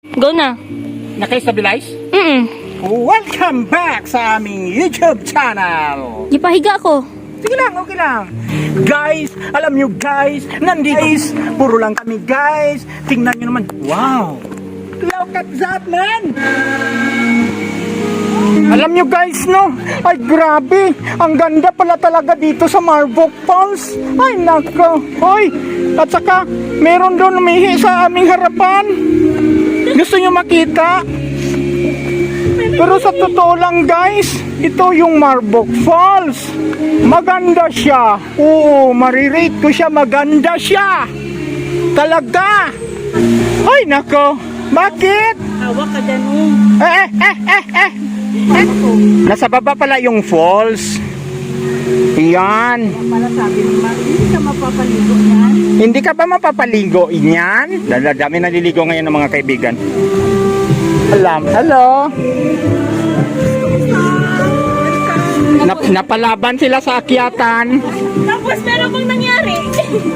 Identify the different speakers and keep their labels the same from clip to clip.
Speaker 1: Go na.
Speaker 2: Naka-stabilize? Welcome back sa aming YouTube channel.
Speaker 1: Ipahiga ko.
Speaker 2: Sige lang, okay lang. Guys, alam nyo guys, nandito guys, puro lang kami guys. Tingnan nyo naman. Wow! Look at that, man! Alam nyo guys, no? Ay, grabe! Ang ganda pala talaga dito sa Marvok Falls. Ay, nako! Hoy! At saka, meron doon umihi sa aming harapan. Gusto nyo makita? Pero sa totoo lang guys, ito yung Marvok Falls. Maganda siya. Oo, marirate ko siya, maganda siya. Talaga. Ay, nako! Bakit?
Speaker 1: Hawak ka dyan.
Speaker 2: Nasa baba pala yung falls. Yan.
Speaker 1: Pala sabi ni Mark, hindi ka mapapaligo yan.
Speaker 2: Hindi ka ba mapapaligo yan? Dami naliligo ngayon ng mga kaibigan. Hello. Napalaban sila sa akyatan.
Speaker 1: Tapos meron bang nangyari?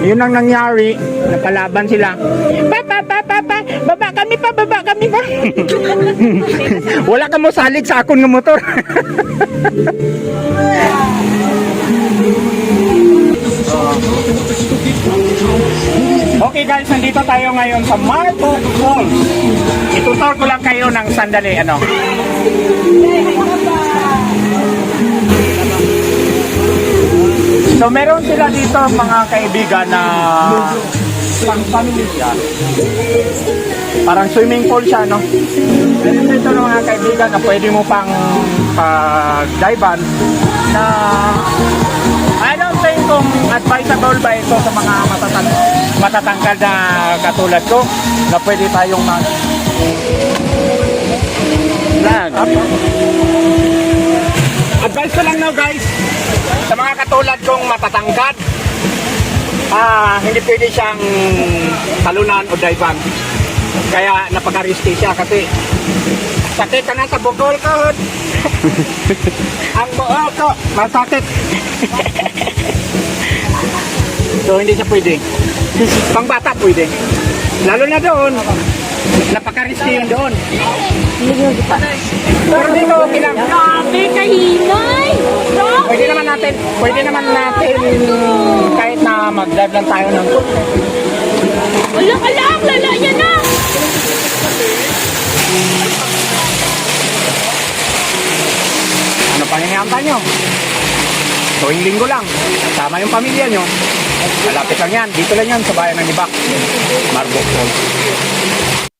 Speaker 2: Yun ang nangyari. Napalaban sila. Baba kami pa. Wala ka mo salig sa akon ng motor. Okay guys, nandito tayo ngayon sa Marvok Falls. Itutur ko lang kayo ng sandali, So meron sila dito mga kaibigan na pang family siya. Parang swimming pool siya, no? Meron dito ng mga kaibigan na pwede mo pang dive na I don't think kung advisable ba ito sa mga matatangkad na katulad ko na pwede tayong advice ko lang now guys sa mga katulad kong matatangkad, hindi pwede siyang talunan o dive. Kaya napaka-risky siya kasi sakit ka na sa bukol ko. Ang buo ko masakit. So hindi siya pwede. Pang bata pwede. Lalo na doon. Napaka-risky yun doon. Pero dito okay lang.
Speaker 1: Grabe, kahimay!
Speaker 2: Pwede naman natin kahit na mag-dive lang tayo ng
Speaker 1: Wala ka lang, lala niya na!
Speaker 2: ano pang iniampan nyo? Tuwing linggo lang, sama yung pamilya nyo. Malapit lang yan, dito lang yan sa bayan ng Ibak, Marvok Falls.